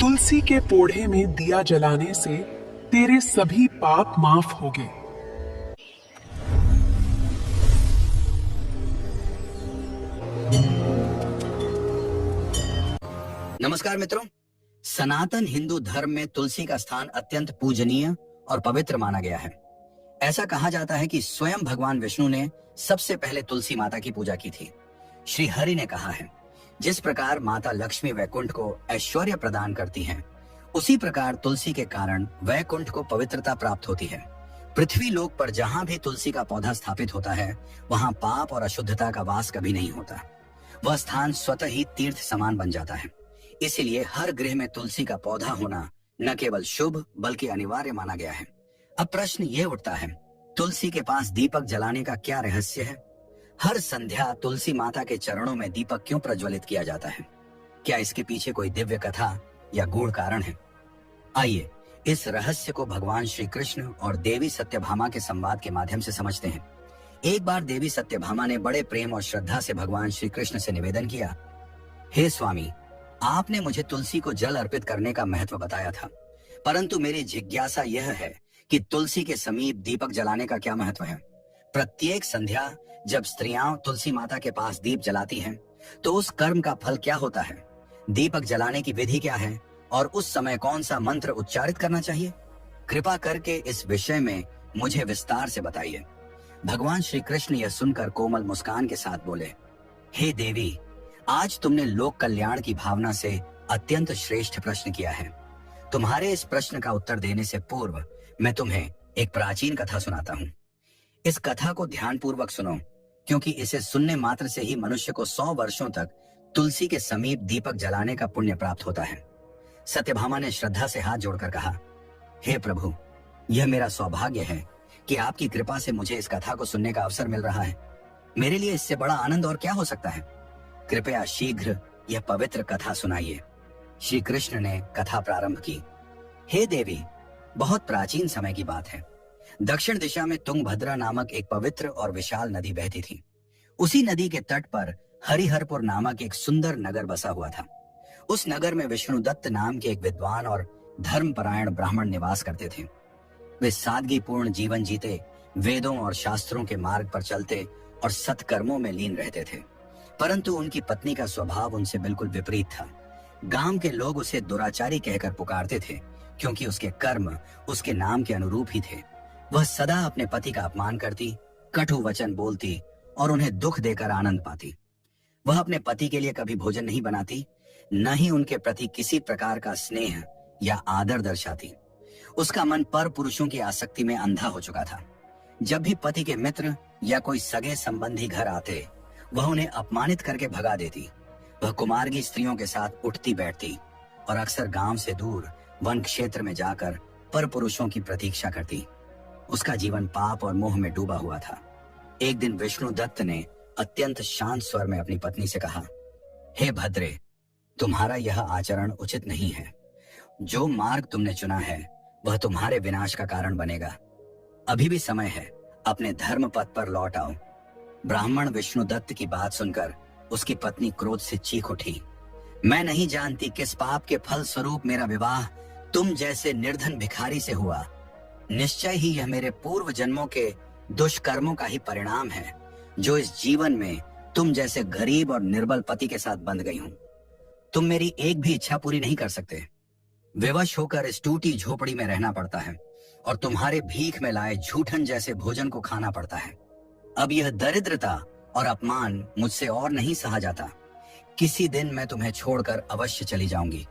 तुलसी के पोढ़े में दिया जलाने से तेरे सभी पाप माफ होंगे। नमस्कार मित्रों, सनातन हिंदू धर्म में तुलसी का स्थान अत्यंत पूजनीय और पवित्र माना गया है। ऐसा कहा जाता है कि स्वयं भगवान विष्णु ने सबसे पहले तुलसी माता की पूजा की थी। श्री हरि ने कहा है, जिस प्रकार माता लक्ष्मी वैकुंठ को ऐश्वर्य प्रदान करती हैं, उसी प्रकार तुलसी के कारण वैकुंठ को पवित्रता प्राप्त होती है। पृथ्वी लोक पर जहां भी तुलसी का पौधा स्थापित होता है, वहां पाप और अशुद्धता का वास कभी नहीं होता। वह स्थान स्वतः ही तीर्थ समान बन जाता है। इसीलिए हर गृह में तुलसी का पौधा होना न केवल शुभ बल्कि अनिवार्य माना गया है। अब प्रश्न ये उठता है, तुलसी के पास दीपक जलाने का क्या रहस्य है? हर संध्या तुलसी माता के चरणों में दीपक क्यों प्रज्वलित किया जाता है? क्या इसके पीछे कोई दिव्य कथा या गूढ़ कारण है? आइए इस रहस्य को भगवान श्री कृष्ण और देवी सत्यभामा के संवाद के माध्यम से समझते हैं। एक बार देवी सत्यभामा ने बड़े प्रेम और श्रद्धा से भगवान श्री कृष्ण से निवेदन किया, हे स्वामी, आपने मुझे तुलसी को जल अर्पित करने का महत्व बताया था, परंतु मेरी जिज्ञासा यह है कि तुलसी के समीप दीपक जलाने का क्या महत्व है? प्रत्येक संध्या जब स्त्रियां तुलसी माता के पास दीप जलाती हैं, तो उस कर्म का फल क्या होता है? दीपक जलाने की विधि क्या है और उस समय कौन सा मंत्र उच्चारित करना चाहिए? कृपा करके इस विषय में मुझे विस्तार से बताइए। भगवान श्री कृष्ण यह सुनकर कोमल मुस्कान के साथ बोले, हे देवी, आज तुमने लोक कल्याण की भावना से अत्यंत श्रेष्ठ प्रश्न किया है। तुम्हारे इस प्रश्न का उत्तर देने से पूर्व मैं तुम्हें एक प्राचीन कथा सुनाता हूँ। इस कथा को ध्यान पूर्वक सुनो, क्योंकि इसे सुनने मात्र से ही मनुष्य को 100 वर्षों तक तुलसी के समीप दीपक जलाने का पुण्य प्राप्त होता है। सत्यभामा ने श्रद्धा से हाथ जोड़कर कहा, हे प्रभु, यह मेरा सौभाग्य है कि आपकी कृपा से मुझे इस कथा को सुनने का अवसर मिल रहा है। मेरे लिए इससे बड़ा आनंद और क्या हो सकता है? कृपया शीघ्र यह पवित्र कथा सुनाइए। श्री कृष्ण ने कथा प्रारंभ की। हे देवी, बहुत प्राचीन समय की बात है। दक्षिण दिशा में तुंगभद्रा नामक एक पवित्र और विशाल नदी बहती थी। उसी नदी के तट पर हरिहरपुर नामक एक सुंदर नगर बसा हुआ था। उस नगर में विष्णुदत्त नाम के एक विद्वान और धर्मपरायण ब्राह्मण निवास करते थे। वे सादगीपूर्ण जीवन जीते, वेदों और शास्त्रों के मार्ग पर चलते और सत्कर्मों में लीन रहते थे। परंतु उनकी पत्नी का स्वभाव उनसे बिल्कुल विपरीत था। गांव के लोग उसे दुराचारी कहकर पुकारते थे, क्योंकि उसके कर्म उसके नाम के अनुरूप ही थे। वह सदा अपने पति का अपमान करती, कटु वचन बोलती और उन्हें दुख देकर आनंद पाती। वह अपने पति के लिए कभी भोजन नहीं बनाती, न ही उनके प्रति किसी प्रकार का स्नेह या आदर दर्शाती। उसका मन पर पुरुषों की आसक्ति में अंधा हो चुका था। जब भी पति के मित्र या कोई सगे संबंधी घर आते, वह उन्हें अपमानित करके भगा देती। वह कुमार्गी स्त्रियों के साथ उठती बैठती और अक्सर गांव से दूर वन क्षेत्र में जाकर पर पुरुषों की प्रतीक्षा करती। उसका जीवन पाप और मोह में डूबा हुआ था। एक दिन विष्णुदत्त ने अत्यंत शांत स्वर में अपनी पत्नी से कहा, हे भद्रे, तुम्हारा यह आचरण उचित नहीं है। जो मार्ग तुमने चुना है वह तुम्हारे विनाश का कारण बनेगा। अभी भी समय है, अपने धर्म पथ पर लौट आओ। ब्राह्मण विष्णुदत्त की बात सुनकर उसकी पत्नी क्रोध से चीख उठी, मैं नहीं जानती किस पाप के फल स्वरूप मेरा विवाह तुम जैसे निर्धन भिखारी से हुआ। निश्चय ही यह मेरे पूर्व जन्मों के दुष्कर्मों का ही परिणाम है, जो इस जीवन में तुम जैसे गरीब और निर्बल पति के साथ बंध गई हूं। तुम मेरी एक भी इच्छा पूरी नहीं कर सकते। विवश होकर इस टूटी झोपड़ी में रहना पड़ता है और तुम्हारे भीख में लाए झूठन जैसे भोजन को खाना पड़ता है। अब यह दरिद्रता और अपमान मुझसे और नहीं सहा जाता। किसी दिन मैं तुम्हें छोड़कर अवश्य चली जाऊंगी।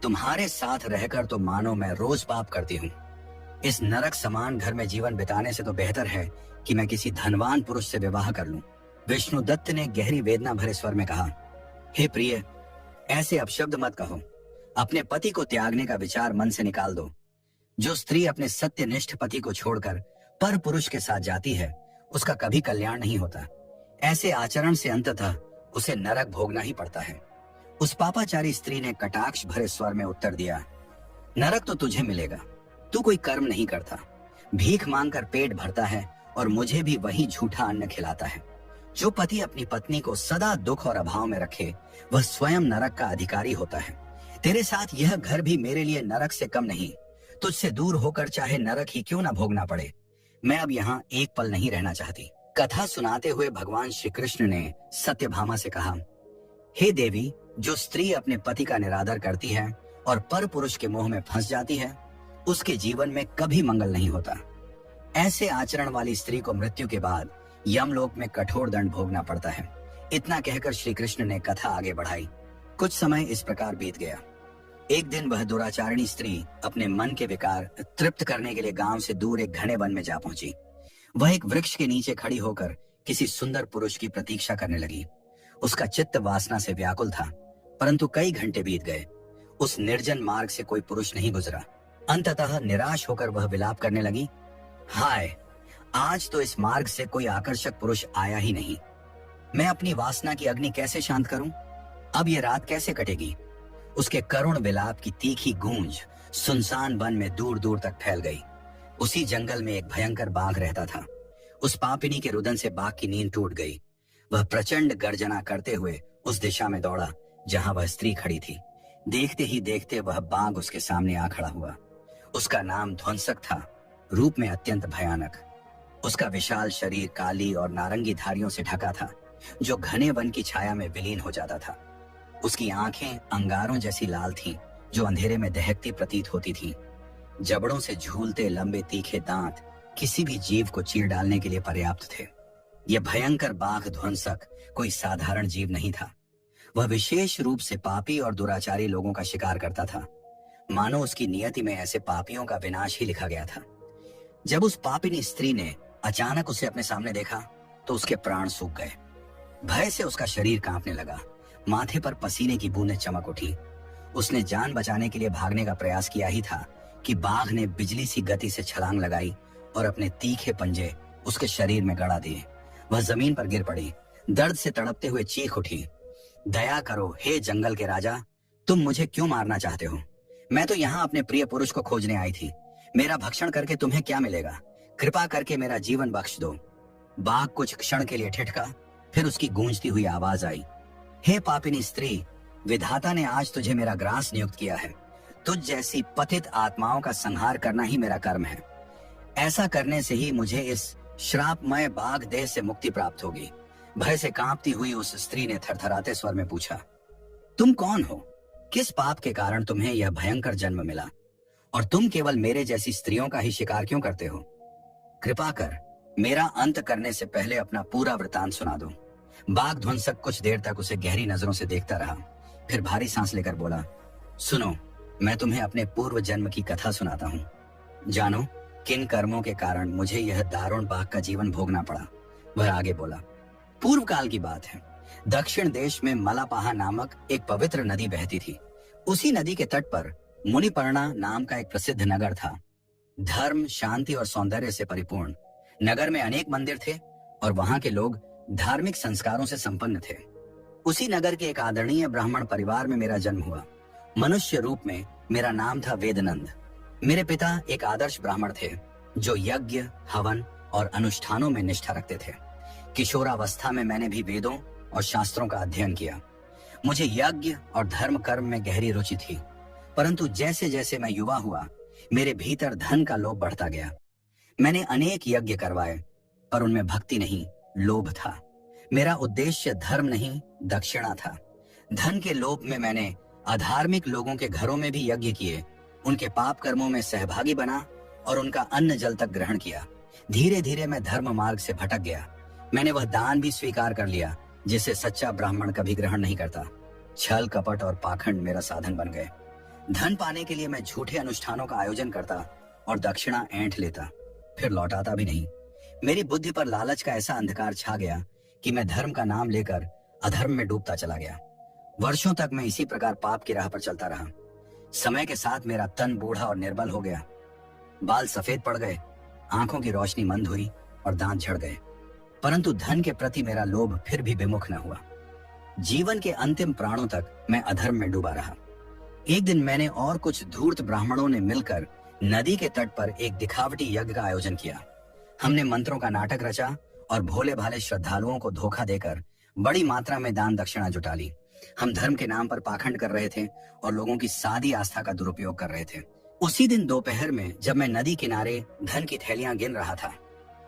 तुम्हारे साथ रहकर तो मानो मैं रोज पाप करती हूँ। इस नरक समान घर में जीवन बिताने से तो बेहतर है कि मैं किसी धनवान पुरुष से विवाह कर लूं। विष्णुदत्त ने गहरी वेदना भरे स्वर में कहा, हे प्रिय, ऐसे अपशब्द मत कहो। अपने पति को त्यागने का विचार मन से निकाल दो। जो स्त्री अपने सत्यनिष्ठ पति को छोड़कर पर पुरुष के साथ जाती है, उसका कभी कल्याण नहीं होता। ऐसे आचरण से अंततः उसे नरक भोगना ही पड़ता है। उस पापाचारी स्त्री ने कटाक्ष भरे स्वर में उत्तर दिया, नरक तो तुझे मिलेगा। तू कोई कर्म नहीं करता, भीख मांगकर पेट भरता है और मुझे भी वही झूठा अन्न खिलाता है। जो पति अपनी पत्नी को सदा दुख और अभाव में रखे, वह स्वयं नरक का अधिकारी होता है। तेरे साथ यह घर भी मेरे लिए नरक से कम नहीं। तुझसे दूर होकर चाहे नरक ही क्यों ना भोगना पड़े, मैं अब यहाँ एक पल नहीं रहना चाहती। कथा सुनाते हुए भगवान श्री कृष्ण ने सत्यभामा से कहा, हे देवी, जो स्त्री अपने पति का निरादर करती है और पर पुरुष के मोह में फंस जाती है, उसके जीवन में कभी मंगल नहीं होता। ऐसे आचरण वाली स्त्री को मृत्यु के बाद यमलोक में कठोर दंड भोगना पड़ता है। इतना कहकर श्री कृष्ण ने कथा आगे बढ़ाई। कुछ समय इस प्रकार बीत गया। एक दिन वह दुराचारिणी स्त्री अपने मन के विकार तृप्त करने के लिए गांव से दूर एक घने वन में जा पहुंची। वह एक वृक्ष के नीचे खड़ी होकर किसी सुंदर पुरुष की प्रतीक्षा करने लगी। उसका चित्त वासना से व्याकुल था, परंतु कई घंटे बीत गए। उस निर्जन मार्ग से कोई पुरुष नहीं गुजरा। अंततः निराश होकर वह विलाप करने लगी, हाय, आज तो इस मार्ग से कोई आकर्षक पुरुष आया ही नहीं। मैं अपनी वासना की अग्नि कैसे शांत करूं? अब ये रात कैसे कटेगी? उसके करुण विलाप की तीखी गूंज सुनसान वन में दूर दूर तक फैल गई। उसी जंगल में एक भयंकर बाघ रहता था। उस पापिनी के रुदन से बाघ की नींद टूट गई। वह प्रचंड गर्जना करते हुए उस दिशा में दौड़ा जहां वह स्त्री खड़ी थी। देखते ही देखते वह बाघ उसके सामने आ खड़ा हुआ। उसका नाम ध्वंसक था, रूप में अत्यंत भयानक। उसका विशाल शरीर काली और नारंगी धारियों से ढका था, जो घने वन की छाया में विलीन हो जाता था। उसकी आंखें अंगारों जैसी लाल थीं, जो अंधेरे में दहकती प्रतीत होती थीं। जबड़ों से झूलते लंबे तीखे दांत किसी भी जीव को चीर डालने के लिए पर्याप्त थे। यह भयंकर बाघ ध्वंसक कोई साधारण जीव नहीं था। वह विशेष रूप से पापी और दुराचारी लोगों का शिकार करता था। मानो उसकी नियति में ऐसे पापियों का विनाश ही लिखा गया था। जब उस पापिनी स्त्री ने अचानक उसे अपने सामने देखा तो उसके प्राण सूख गए। भय से उसका शरीर कांपने लगा। माथे पर पसीने की बूंदें चमक उठी। उसने जान बचाने के लिए भागने का प्रयास किया ही था कि बाघ ने बिजली सी गति से छलांग लगाई और अपने तीखे पंजे उसके शरीर में गड़ा दिए। वह जमीन पर गिर पड़ी। दर्द से तड़पते हुए चीख उठी, दया करो हे जंगल के राजा, तुम मुझे क्यों मारना चाहते हो? मैं तो यहाँ अपने प्रिय पुरुष को खोजने आई थी। मेरा भक्षण करके तुम्हें क्या मिलेगा? कृपा करके मेरा जीवन बख्श दो। बाघ कुछ क्षण के लिए ठिठका, फिर उसकी गूंजती हुई आवाज आई, हे पापिनी स्त्री, विधाता ने आज तुझे मेरा ग्रास नियुक्त किया है। तुझ जैसी पतित आत्माओं का संहार करना ही मेरा कर्म है। ऐसा करने से ही मुझे इस श्रापमय बाघ देह से मुक्ति प्राप्त होगी। भय से कांपती हुई उस स्त्री ने थरथराते स्वर में पूछा, तुम कौन हो? किस पाप के कारण तुम्हें यह भयंकर जन्म मिला? और तुम केवल मेरे जैसी स्त्रियों का ही शिकार क्यों करते हो? कृपा कर मेरा अंत करने से पहले अपना पूरा वृतांत सुना दो। बाघ ध्वंसक कुछ देर तक उसे गहरी नजरों से देखता रहा, फिर भारी सांस लेकर बोला, सुनो, मैं तुम्हें अपने पूर्व जन्म की कथा सुनाता हूँ। जानो किन कर्मों के कारण मुझे यह दारुण बाघ का जीवन भोगना पड़ा। वह आगे बोला, पूर्व काल की बात है। दक्षिण देश में मलापाहा नामक एक पवित्र नदी बहती थी। उसी नदी के तट पर मुनिपर्णा नाम का एक प्रसिद्ध नगर था। धर्म, शांति और सौंदर्य से परिपूर्ण नगर में अनेक मंदिर थे और वहां के लोग धार्मिक संस्कारों से संपन्न थे। उसी नगर के एक आदरणीय ब्राह्मण परिवार में मेरा जन्म हुआ। मनुष्य रूप में मेरा नाम था वेदनंद। मेरे पिता एक आदर्श ब्राह्मण थे, जो यज्ञ, हवन और अनुष्ठानों में निष्ठा रखते थे। किशोरावस्था में मैंने भी वेदों और शास्त्रों का अध्ययन किया। मुझे यज्ञ और धर्म कर्म में गहरी रुचि थी, परंतु जैसे जैसे मैं युवा हुआ, मेरे भीतर धन का लोभ बढ़ता गया। मैंने अनेक यज्ञ करवाए, पर उनमें भक्ति नहीं, लोभ था। मेरा उद्देश्य धर्म नहीं, दक्षिणा था। धन के लोभ में मैंने अधार्मिक लोगों के घरों में भी यज्ञ किए, उनके पाप कर्मों में सहभागी बना और उनका अन्न जल तक ग्रहण किया। धीरे धीरे मैं धर्म मार्ग से भटक गया। मैंने वह दान भी स्वीकार कर लिया जिसे सच्चा ब्राह्मण कभी ग्रहण नहीं करता। छल, कपट और पाखंड मेरा साधन बन गए। धन पाने के लिए मैं झूठे अनुष्ठानों का आयोजन करता और दक्षिणा ऐंठ लेता, फिर लौटाता भी नहीं। मेरी बुद्धि पर लालच का ऐसा अंधकार छा गया कि मैं धर्म का नाम लेकर अधर्म में डूबता चला गया। वर्षों तक मैं इसी प्रकार पाप की राह पर चलता रहा। समय के साथ मेरा तन बूढ़ा और निर्बल हो गया। बाल सफेद पड़ गए, आंखों की रोशनी मंद हुई और दांत झड़ गए, परंतु धन के प्रति मेरा लोभ फिर भी विमुख न हुआ। जीवन के अंतिम प्राणों तक मैं अधर्म में डूबा रहा। एक दिन मैंने और कुछ धूर्त ब्राह्मणों ने मिलकर नदी के तट पर एक दिखावटी यज्ञ का आयोजन किया। हमने मंत्रों का नाटक रचा और भोले भाले श्रद्धालुओं को धोखा देकर बड़ी मात्रा में दान दक्षिणा जुटा ली। हम धर्म के नाम पर पाखंड कर रहे थे और लोगों की सादी आस्था का दुरुपयोग कर रहे थे। उसी दिन दोपहर में जब मैं नदी किनारे धन की थैलियां गिन रहा था,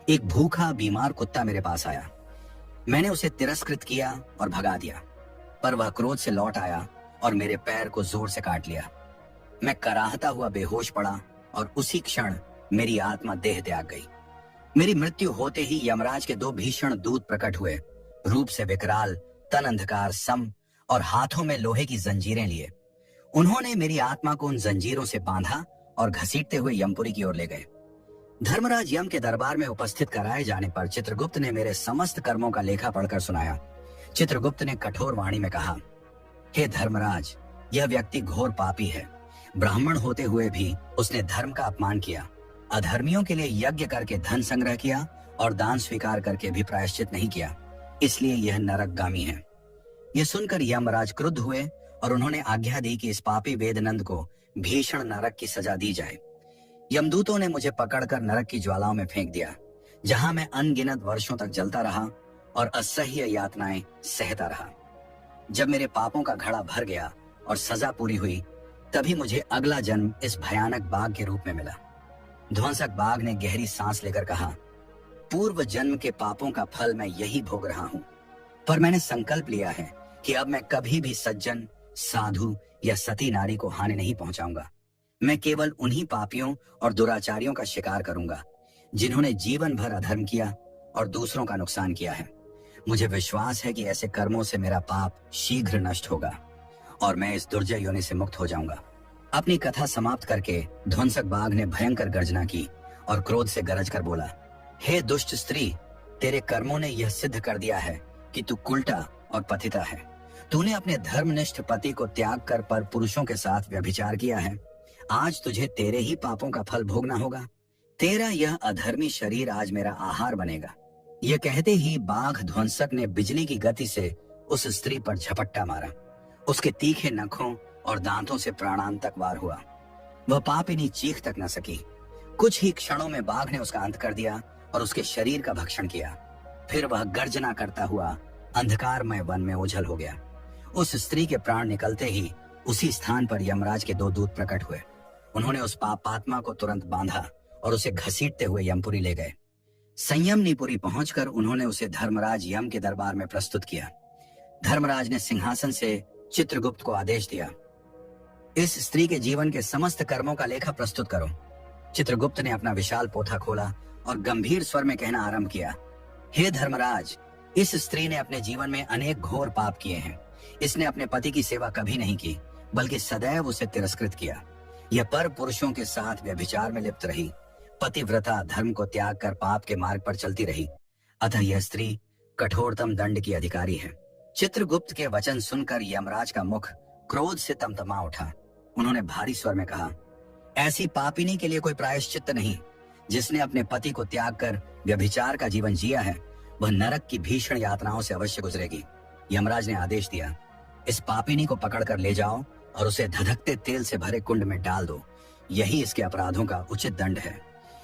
एक भूखा बीमार कुत्ता मेरे पास आया। मैंने उसे तिरस्कृत किया और भगा दिया, पर वह क्रोध से लौट आया और मेरे पैर को जोर से काट लिया। मैं कराहता हुआ बेहोश पड़ा और उसी क्षण मेरी आत्मा देह त्याग गई। मेरी मृत्यु होते ही यमराज के दो भीषण दूत प्रकट हुए, रूप से विकराल, तन अंधकार सम और हाथों में लोहे की जंजीरें लिए। उन्होंने मेरी आत्मा को उन जंजीरों से बांधा और घसीटते हुए यमपुरी की ओर ले गए। धर्मराज यम के दरबार में उपस्थित कराए जाने पर चित्रगुप्त ने मेरे समस्त कर्मों का लेखा पढ़कर सुनाया। चित्रगुप्त ने कठोर वाणी में कहा, हे धर्मराज, यह व्यक्ति घोर पापी है। ब्राह्मण होते हुए भी उसने धर्म का अपमान किया, अधर्मियों के लिए यज्ञ करके धन संग्रह किया और दान स्वीकार करके भी प्रायश्चित नहीं किया, इसलिए यह नरकगामी है। यह सुनकर यमराज क्रुद्ध हुए और उन्होंने आज्ञा दी कि इस पापी वेदनंद को भीषण नरक की सजा दी जाए। यमदूतों ने मुझे पकड़कर नरक की ज्वालाओं में फेंक दिया, जहां मैं अनगिनत वर्षों तक जलता रहा और असह्य यातनाएं सहता रहा। जब मेरे पापों का घड़ा भर गया और सजा पूरी हुई, तभी मुझे अगला जन्म इस भयानक बाघ के रूप में मिला। ध्वंसक बाघ ने गहरी सांस लेकर कहा, पूर्व जन्म के पापों का फल मैं यही भोग रहा हूं, पर मैंने संकल्प लिया है कि अब मैं कभी भी सज्जन, साधु या सती नारी को हानि नहीं पहुंचाऊंगा। मैं केवल उन्हीं पापियों और दुराचारियों का शिकार करूंगा जिन्होंने जीवन भर अधर्म किया और दूसरों का नुकसान किया है। मुझे विश्वास है कि ऐसे कर्मों से मेरा पाप शीघ्र नष्ट होगा और मैं इस दुर्जय योनि से मुक्त हो जाऊंगा। अपनी कथा समाप्त करके ध्वंसक बाघ ने भयंकर गर्जना की और क्रोध से गरज कर बोला, हे दुष्ट स्त्री, तेरे कर्मों ने यह सिद्ध कर दिया है कि तू कुलटा और पतिता है। तूने अपने धर्मनिष्ठ पति को त्याग कर पर पुरुषों के साथ व्यभिचार किया है। आज तुझे तेरे ही पापों का फल भोगना होगा। तेरा यह अधर्मी शरीर आज मेरा आहार बनेगा। यह कहते ही बाघ ध्वंसक ने बिजली की गति से उस स्त्री पर झपट्टा मारा। उसके तीखे नखों और दांतों से प्राणांतक वार हुआ। वह पापिनी चीख तक न सकी। कुछ ही क्षणों में बाघ ने उसका अंत कर दिया और उसके शरीर का भक्षण किया। फिर वह गर्जना करता हुआ अंधकारमय वन में ओझल हो गया। उस स्त्री के प्राण निकलते ही उसी स्थान पर यमराज के दो दूत प्रकट हुए। उन्होंने उस पापात्मा को तुरंत बांधा और उसे घसीटते हुए यमपुरी ले गए। संयमनीपुरी पहुंचकर उन्होंने उसे धर्मराज यम के दरबार में प्रस्तुत किया। धर्मराज ने सिंहासन से चित्रगुप्त को आदेश दिया, इस स्त्री के जीवन के समस्त कर्मों का लेखा प्रस्तुत करो। चित्रगुप्त ने अपना विशाल पोथा खोला और गंभीर स्वर में कहना आरंभ किया, हे धर्मराज, इस स्त्री ने अपने जीवन में अनेक घोर पाप किए हैं। इसने अपने पति की सेवा कभी नहीं की, बल्कि सदैव उसे तिरस्कृत किया। यह पर पुरुषों के साथ व्यभिचार में लिप्त रही, पतिव्रता धर्म को त्याग कर पाप के मार्ग पर चलती रही। अतः यह स्त्री कठोरतम दंड की अधिकारी है। चित्रगुप्त के वचन सुनकर यमराज का मुख क्रोध से तमतमा उठा। उन्होंने भारी स्वर में कहा, ऐसी पापिनी के लिए कोई प्रायश्चित नहीं। जिसने अपने पति को त्याग कर व्यभिचार का जीवन जिया है, वह नरक की भीषण यातनाओं से अवश्य गुजरेगी। यमराज ने आदेश दिया, इस पापिनी को पकड़कर ले जाओ और उसे धधकते तेल से भरे कुंड में डाल दो। यही इसके अपराधों का उचित दंड है।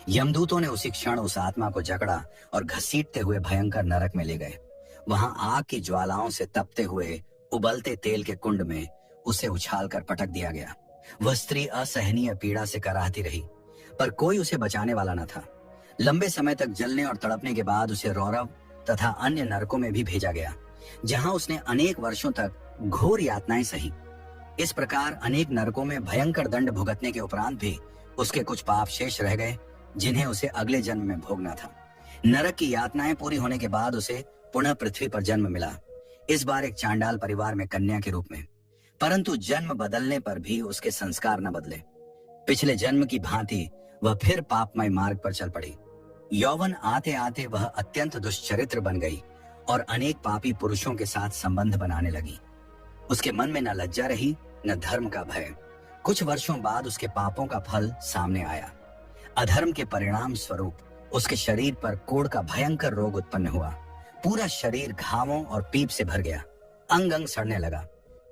यमदूतों ने उसी क्षण उस आत्मा को जकड़ा और घसीटते हुए भयंकर नरक में ले गए। वहां आग की ज्वालाओं से तपते हुए उबलते तेल के कुंड में उसे उछालकर पटक दिया गया। वह स्त्री असहनीय पीड़ा से कराहती रही, पर कोई उसे बचाने वाला न था। लंबे समय तक जलने और तड़पने के बाद उसे रौरव तथा अन्य नरकों में भी भेजा गया, जहां उसने अनेक वर्षों तक घोर यातनाएं सही। इस प्रकार अनेक नरकों में भयंकर दंड भुगतने के उपरांत भी उसके कुछ पाप शेष रह गए, जिन्हें उसे अगले जन्म में भोगना था। नरक की यातनाएं पूरी होने के बाद उसे पुनः पृथ्वी पर जन्म मिला, इस बार एक चांडाल परिवार में कन्या के रूप में। परंतु जन्म बदलने पर भी उसके संस्कार न बदले। पिछले जन्म की भांति वह फिर पापमय मार्ग पर चल पड़ी। यौवन आते आते वह अत्यंत दुष्चरित्र बन गई और अनेक पापी पुरुषों के साथ संबंध बनाने लगी। उसके मन में न लज्जा रही न धर्म का भय। कुछ वर्षों बाद उसके पापों का फल सामने आया। अधर्म के परिणाम स्वरूप उसके शरीर पर कोढ़ का भयंकर रोग उत्पन्न हुआ। पूरा शरीर घावों और पीप से भर गया। अंग अंग सड़ने लगा।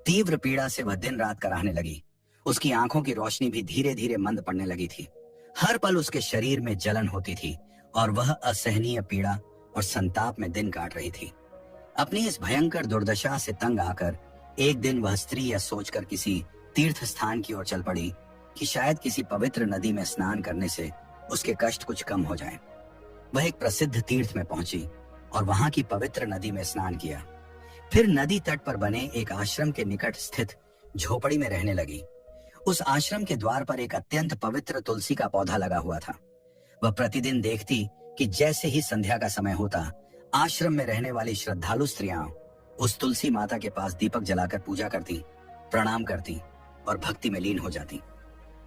तीव्र पीड़ा से वह दिन रात कराहने लगी। उसकी आंखों की रोशनी भी धीरे धीरे मंद पड़ने लगी थी। हर पल उसके शरीर में जलन होती थी और वह असहनीय पीड़ा और संताप में दिन काट रही थी। अपनी इस भयंकर दुर्दशा से तंग आकर एक दिन वह स्त्री यह सोचकर किसी तीर्थ स्थान की ओर चल पड़ी कि शायद किसी पवित्र नदी में स्नान करने से उसके कष्ट कुछ कम हो जाएं। वह एक प्रसिद्ध तीर्थ में पहुंची और वहां की पवित्र नदी में स्नान किया। फिर नदी तट पर बने एक आश्रम के निकट स्थित झोपड़ी में रहने लगी। उस आश्रम के द्वार पर एक अत्यंत पवित्र तुलसी का पौधा लगा हुआ था। वह प्रतिदिन देखती कि जैसे ही संध्या का समय होता, आश्रम में रहने वाली श्रद्धालु स्त्रियां उस तुलसी माता के पास दीपक जलाकर पूजा करती, प्रणाम करती और भक्ति में लीन हो जाती।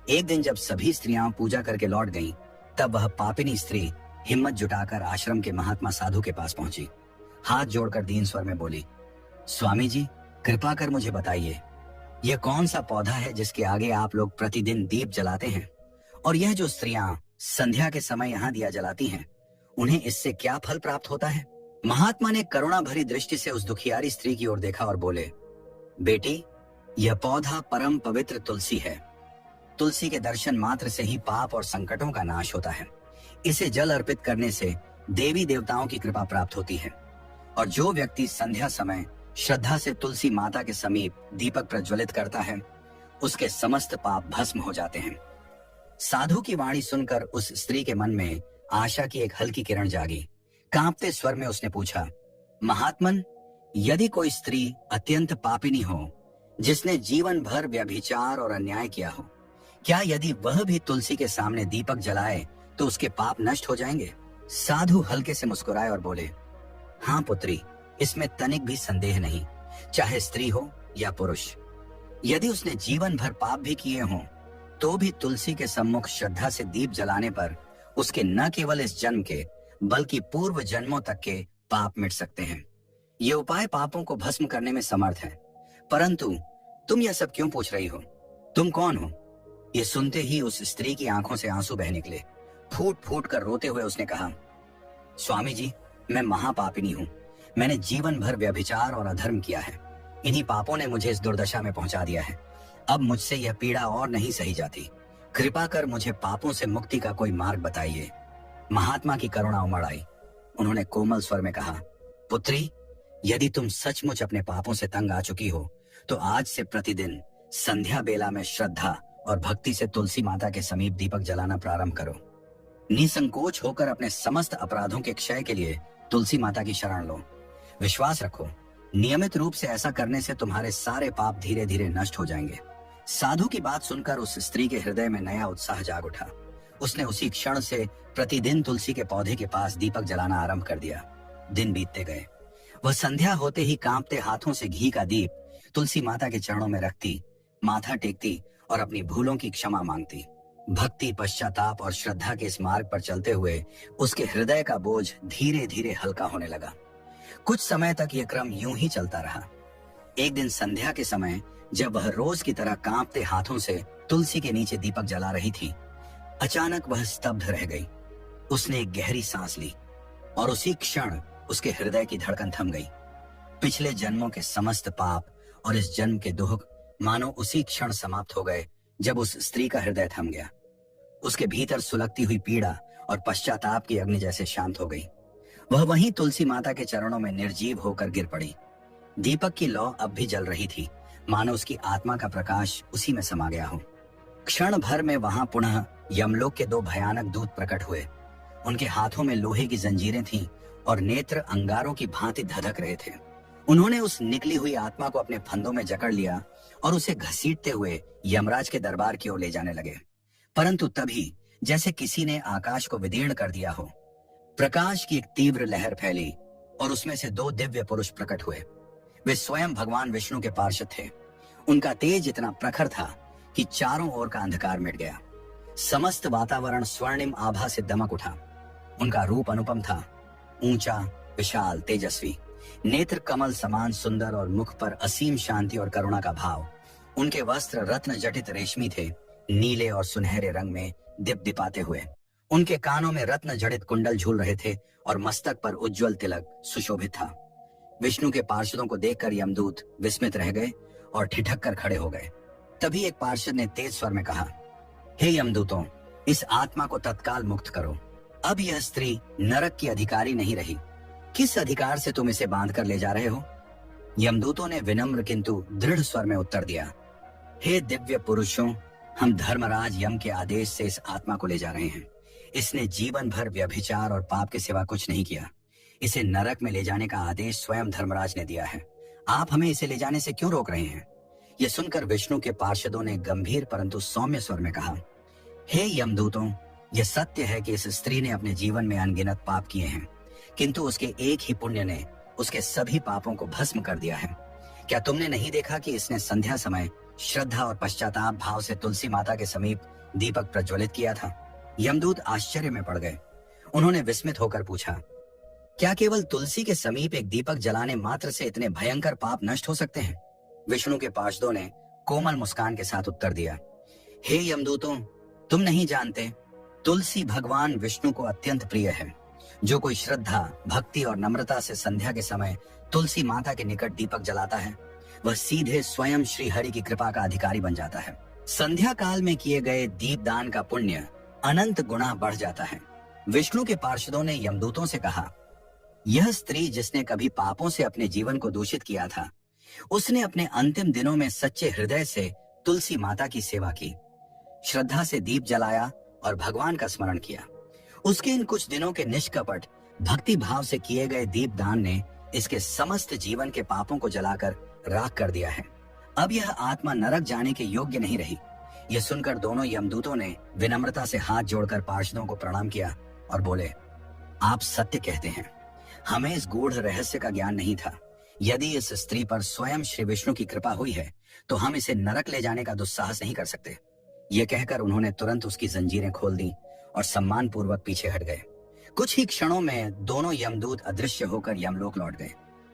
एक दिन जब सभी स्त्रियां पूजा करके लौट गईं, तब वह पापिनी स्त्री हिम्मत जुटाकर आश्रम के महात्मा साधु के पास पहुंची। हाथ जोड़कर दीन स्वर में बोली, स्वामी जी, कृपा कर मुझे बताइए, यह कौन सा पौधा है जिसके आगे आप लोग प्रतिदिन दीप जलाते हैं, और यह जो स्त्रियां संध्या के समय यहाँ दिया जलाती हैं, उन्हें इससे क्या फल प्राप्त होता है? महात्मा ने करुणा भरी दृष्टि से उस दुखियारी स्त्री की ओर देखा और बोले, बेटी, यह पौधा परम पवित्र तुलसी है। तुलसी के दर्शन मात्र से ही पाप और संकटों का नाश होता है। इसे जल अर्पित करने से देवी देवताओं की कृपा प्राप्त होती है, और जो व्यक्ति संध्या समय श्रद्धा से तुलसी माता के समीप दीपक प्रज्वलित करता है, उसके समस्त पाप भस्म हो जाते हैं। साधु की वाणी सुनकर उस स्त्री के मन में आशा की एक हल्की किरण जागी। कांपते स्वर में उसने पूछा, महात्मन, यदि कोई स्त्री अत्यंत पापिनी हो, जिसने जीवन भर व्यभिचार और अन्याय किया हो, क्या यदि वह भी तुलसी के सामने दीपक जलाए तो उसके पाप नष्ट हो जाएंगे? साधु हल्के से मुस्कुराए और बोले, हाँ पुत्री, इसमें तनिक भी संदेह नहीं, चाहे स्त्री हो या पुरुष। यदि उसने जीवन भर पाप भी किए हों, तो भी तुलसी के सम्मुख श्रद्धा से दीप जलाने पर उसके न केवल इस जन्म के बल्कि पूर्व जन्मों तक के पाप मिट सकते हैं। ये उपाय पापों को भस्म करने में समर्थ है। परंतु तुम यह सब क्यों पूछ रही हो? तुम कौन हो? ये सुनते ही उस स्त्री की आंखों से आंसू बह निकले। फूट फूट कर रोते हुए उसने कहा, स्वामी जी, मैं महापापिनी हूँ। मैंने जीवन भर व्यभिचार और अधर्म किया है। इन्हीं पापों ने मुझे इस दुर्दशा में पहुंचा दिया है। अब मुझसे यह पीड़ा और नहीं सही जाती। कृपा कर मुझे पापों से मुक्ति का कोई मार्ग बताइए। महात्मा की करुणा उमड़ आई। उन्होंने कोमल स्वर में कहा, पुत्री, यदि तुम सचमुच अपने पापों से तंग आ चुकी हो, तो आज से प्रतिदिन संध्या बेला में श्रद्धा और भक्ति से तुलसी माता के समीप दीपक जलाना प्रारंभ करो। निसंकोच होकर अपने समस्त अपराधों के क्षय के लिए तुलसी माता की शरण लो। विश्वास रखो, नियमित रूप से ऐसा करने से तुम्हारे सारे पाप धीरे धीरे नष्ट हो जाएंगे। साधु की बात सुनकर उस स्त्री के हृदय में नया उत्साह जाग उठा। उसने उसी क्षण से प्रतिदिन तुलसी के पौधे के पास दीपक जलाना आरंभ कर दिया। दिन बीतते गए। वह संध्या होते ही कांपते हाथों से घी का दीप तुलसी माता के चरणों में रखती, माथा टेकती और अपनी भूलों की क्षमा मांगती। भक्ति, पश्चाताप और श्रद्धा के इस मार्ग पर चलते हुए उसके हृदय का बोझ धीरे धीरे हल्का होने लगा। कुछ समय तक यह क्रम यूं ही चलता रहा। एक दिन संध्या के समय जब वह रोज की तरह कांपते हाथों से तुलसी के नीचे दीपक जला रही थी, अचानक वह स्तब्ध रह गई। उसने एक गहरी सांस ली और उसी क्षण उसके हृदय की धड़कन थम गई। पिछले जन्मों के समस्त पाप और इस जन्म के दुख मानो उसी क्षण समाप्त हो गए जब उस स्त्री का हृदय थम गया। उसके भीतर सुलगती हुई पीड़ा और पश्चाताप की अग्नि जैसे शांत हो गई। वह वहीं तुलसी माता के चरणों में निर्जीव होकर गिर पड़ी। दीपक की लौ अब भी जल रही थी, मानो उसकी आत्मा का प्रकाश उसी में समा गया हो। क्षण भर में वहां पुनः यमलोक के दो भयानक दूत प्रकट हुए। उनके हाथों में लोहे की जंजीरें थीं और नेत्र अंगारों की भांति धधक रहे थे। उन्होंने उस निकली हुई आत्मा को अपने फंदों में जकड़ लिया और उसे घसीटते हुए यमराज के दरबार की ओर ले जाने लगे। परंतु तभी जैसे किसी ने आकाश को विदीर्ण कर दिया हो, प्रकाश की एक तीव्र लहर फैली और उसमें से दो दिव्य पुरुष प्रकट हुए। वे स्वयं भगवान विष्णु के पार्षद थे। उनका तेज इतना प्रखर था कि चारों ओर का अंधकार मिट गया। समस्त वातावरण स्वर्णिम आभा से दमक उठा। उनका रूप अनुपम था, ऊंचा, विशाल, तेजस्वी, नेत्र कमल समान सुंदर और मुख पर असीम शांति और करुणा का भाव। उनके वस्त्र रत्न जटित रेशमी थे, नीले और सुनहरे रंग में दिपदिपाते हुए। उनके कानों में रत्न जड़ित कुंडल झूल रहे थे और मस्तक पर उज्जवल तिलक सुशोभित था। विष्णु के पार्षदों को देखकर यमदूत विस्मित रह गए और ठिठक कर खड़े हो गए। तभी एक पार्षद ने तेज स्वर में कहा, हे यमदूतों, इस आत्मा को तत्काल मुक्त करो। अब यह स्त्री नरक की अधिकारी नहीं रही। किस अधिकार से तुम इसे बांध कर ले जा रहे हो? यमदूतों ने विनम्र किंतु दृढ़ स्वर में उत्तर दिया, हे दिव्य पुरुषों, हम धर्मराज यम के आदेश से इस आत्मा को ले जा रहे हैं। इसने जीवन भर व्यभिचार और पाप के सिवा कुछ नहीं किया। इसे नरक में ले जाने का आदेश स्वयं धर्मराज ने दिया है। आप हमें इसे ले जाने से क्यों रोक रहे हैं? यह सुनकर विष्णु के पार्षदों ने गंभीर परंतु सौम्य स्वर में कहा, हे यमदूतों, यह सत्य है कि इस स्त्री ने अपने जीवन में अनगिनत पाप किए हैं, किंतु उसके एक ही पुण्य ने उसके सभी पापों को भस्म कर दिया है। क्या तुमने नहीं देखा कि इसने संध्या समय श्रद्धा और पश्चाताप भाव से तुलसी माता के समीप दीपक प्रज्वलित किया था? यमदूत आश्चर्य में पड़ गए। उन्होंने विस्मित होकर पूछा, क्या केवल तुलसी के समीप एक दीपक जलाने मात्र से इतने भयंकर पाप नष्ट हो सकते हैं? विष्णु के पार्षदों ने कोमल मुस्कान के साथ उत्तर दिया, हे यमदूतों, तुम नहीं जानते, तुलसी भगवान विष्णु को अत्यंत प्रिय है। जो कोई श्रद्धा, भक्ति और नम्रता से संध्या के समय तुलसी माता के निकट दीपक जलाता है, वह सीधे स्वयं श्री हरि की कृपा का अधिकारी बन जाता है। संध्या काल में किए गए दीपदान का पुण्य अनंत गुना बढ़ जाता है। विष्णु के पार्षदों ने यमदूतों से कहा, यह स्त्री जिसने कभी पापों से अपने जीवन को दूषित किया था, उसने अपने अंतिम दिनों में सच्चे हृदय से तुलसी माता की सेवा की, श्रद्धा से दीप जलाया और भगवान का स्मरण किया। उसके इन कुछ दिनों के निष्कपट भक्ति भाव से किए गए दीपदान ने इसके समस्त जीवन के पापों को जलाकर राख कर दिया है। अब यह आत्मा नरक जाने के योग्य नहीं रही। यह सुनकर दोनों यमदूतों ने विनम्रता से हाथ जोड़कर पार्षदों को प्रणाम किया और बोले, आप सत्य कहते हैं, हमें इस गूढ़ रहस्य का ज्ञान नहीं था। यदि इस स्त्री पर स्वयं श्री विष्णु की कृपा हुई है तो हम इसे नरक ले जाने का दुस्साहस नहीं कर सकते। ये कहकर उन्होंने तुरंत उसकी जंजीरें खोल दी और सम्मान पूर्वक पीछे हट गए। कुछ ही क्षणों में दोनों यमदूत अदृश्य होकर यमलोक लौट गए।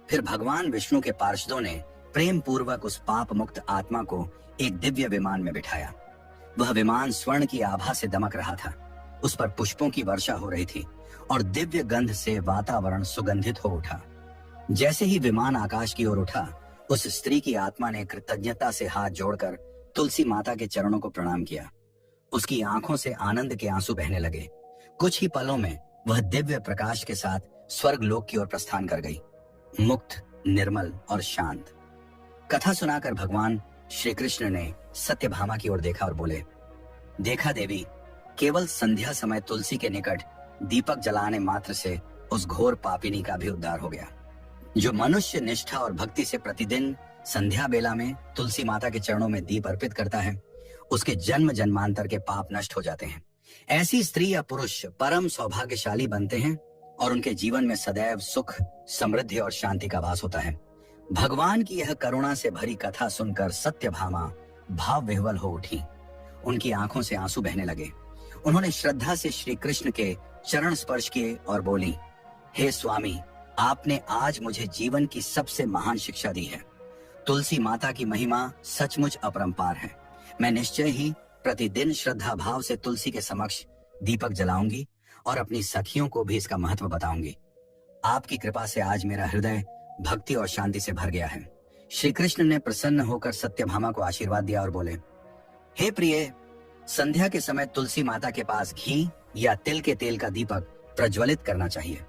फिर भगवान विष्णु के पार्षदों ने प्रेम पूर्वक उस पाप मुक्त आत्मा को एक दिव्य विमान में बिठाया। वह विमान स्वर्ण की आभा से दमक रहा था। उस पर पुष्पों की वर्षा हो रही थी और दिव्य गंध से वातावरण सुगंधित हो उठा। जैसे ही विमान आकाश की ओर उठा, उस स्त्री की आत्मा ने कृतज्ञता से हाथ जोड़कर तुलसी माता के चरणों को प्रणाम किया। उसकी आंखों से आनंद के आंसू बहने लगे। कुछ ही पलों में वह दिव्य प्रकाश के साथ स्वर्ग लोक की ओर प्रस्थान कर गई, मुक्त, निर्मल और शांत। कथा सुनाकर भगवान श्री कृष्ण ने सत्यभामा की ओर देखा और बोले, देखा देवी, केवल संध्या समय तुलसी के निकट दीपक जलाने मात्र से उस घोर पापिनी का भी उद्धार हो गया। जो मनुष्य निष्ठा और भक्ति से प्रतिदिन संध्या बेला में तुलसी माता के चरणों में दीप अर्पित करता है, उसके जन्म जन्मांतर के पाप नष्ट हो जाते हैं। ऐसी स्त्री या पुरुष परम सौभाग्यशाली बनते हैं और उनके जीवन में सदैव सुख, समृद्धि और शांति का वास होता है। भगवान की यह करुणा से भरी कथा सुनकर सत्यभामा भाव विह्वल हो उठी। उनकी आंखों से आंसू बहने लगे। उन्होंने श्रद्धा से श्री कृष्ण के चरण स्पर्श किए और बोली, हे स्वामी, आपने आज मुझे जीवन की सबसे महान शिक्षा दी है। तुलसी माता की महिमा सचमुच अपरंपार है। मैं निश्चय ही प्रतिदिन श्रद्धा भाव से तुलसी के समक्ष दीपक जलाऊंगी और अपनी सखियों को भी इसका महत्व बताऊंगी। आपकी कृपा से आज मेरा हृदय भक्ति और शांति से भर गया है। श्री कृष्ण ने प्रसन्न होकर सत्यभामा को आशीर्वाद दिया और बोले, हे प्रिय, संध्या के समय तुलसी माता के पास घी या तिल के तेल का दीपक प्रज्वलित करना चाहिए।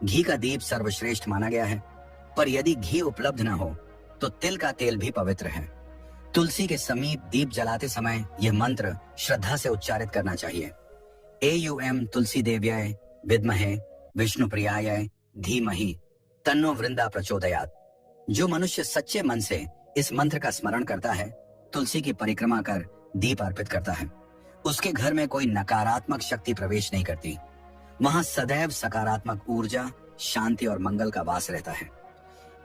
घी का दीप सर्वश्रेष्ठ माना गया है, पर यदि घी उपलब्ध न हो तो तिल का तेल भी पवित्र है। तुलसी के समीप दीप जलाते समय यह मंत्र श्रद्धा से उच्चारित करना चाहिए। एयुएम तुलसी देव्याय विद्महे विष्णु प्रियाय धीमहि तन्नो वृंदा प्रचोदयात्। जो मनुष्य सच्चे मन से इस मंत्र का स्मरण करता है, तुलसी की परिक्रमा कर दीप अर्पित करता है, उसके घर में कोई नकारात्मक शक्ति प्रवेश नहीं करती। वहां सदैव सकारात्मक ऊर्जा, शांति और मंगल का वास रहता है।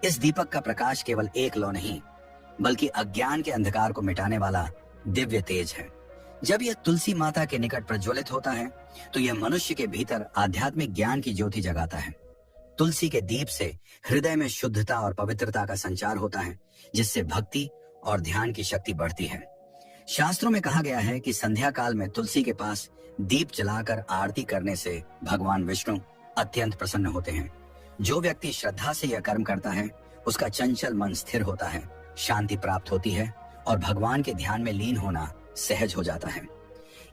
इस दीपक का प्रकाश केवल एक लौ नहीं, बल्कि अज्ञान के अंधकार को मिटाने वाला दिव्य तेज है। जब यह तुलसी माता के निकट प्रज्वलित होता है तो यह मनुष्य के भीतर आध्यात्मिक ज्ञान की ज्योति जगाता है। तुलसी के दीप से हृदय में शुद्धता और पवित्रता का संचार होता है, जिससे भक्ति और ध्यान की शक्ति बढ़ती है। शास्त्रों में कहा गया है कि संध्या काल में तुलसी के पास दीप जलाकर आरती करने से भगवान विष्णु अत्यंत प्रसन्न होते हैं। जो व्यक्ति श्रद्धा से यह कर्म करता है, उसका चंचल मन स्थिर होता है, शांति प्राप्त होती है और भगवान के ध्यान में लीन होना सहज हो जाता है।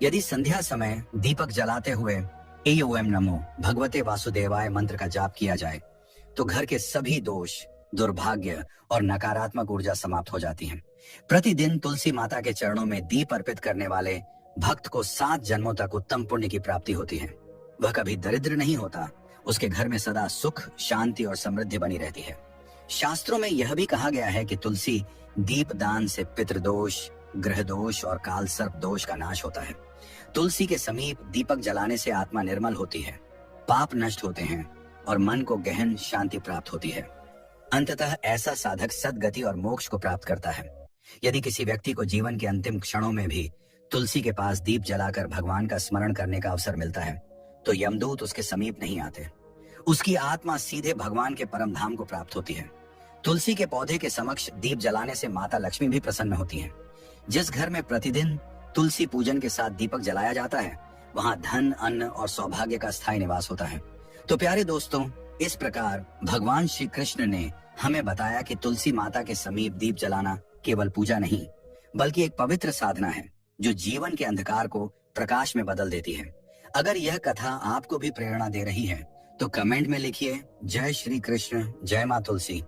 यदि संध्या समय दीपक जलाते हुए एओएम नमो भगवते वासुदेवाय मंत्र का जाप किया जाए तो घर के सभी दोष, दुर्भाग्य और नकारात्मक ऊर्जा समाप्त हो जाती है। प्रतिदिन तुलसी माता के चरणों में दीप अर्पित करने वाले भक्त को 7 जन्मों तक उत्तम पुण्य की प्राप्ति होती है। वह कभी दरिद्र नहीं होता, उसके घर में सदा सुख, शांति और समृद्धि बनी रहती है। शास्त्रों में यह भी कहा गया है कि तुलसी दीप दान से पितृदोष, ग्रह दोष और काल सर्प दोष का नाश होता है। तुलसी के समीप दीपक जलाने से आत्मा निर्मल होती है, पाप नष्ट होते हैं और मन को गहन शांति प्राप्त होती है। अंततः ऐसा साधक सद्गति और मोक्ष को प्राप्त करता है। यदि किसी व्यक्ति को जीवन के अंतिम क्षणों में भी तुलसी के पास दीप जलाकर भगवान का स्मरण करने का अवसर मिलता है तो यमदूत उसके समीप नहीं आते। उसकी आत्मा सीधे भगवान के परम धाम को प्राप्त होती है। तुलसी के पौधे के समक्ष दीप जलाने से माता लक्ष्मी भी प्रसन्न होती हैं। जिस घर में प्रतिदिन तुलसी पूजन के साथ दीपक जलाया जाता है वहां धन, अन्न और सौभाग्य का स्थायी निवास होता है। तो प्यारे दोस्तों, इस प्रकार भगवान श्री कृष्ण ने हमें बताया कि तुलसी माता के समीप दीप जलाना केवल पूजा नहीं बल्कि एक पवित्र साधना है जो जीवन के अंधकार को प्रकाश में बदल देती है। अगर यह कथा आपको भी प्रेरणा दे रही है तो कमेंट में लिखिए जय श्री कृष्ण, जय मां तुलसी।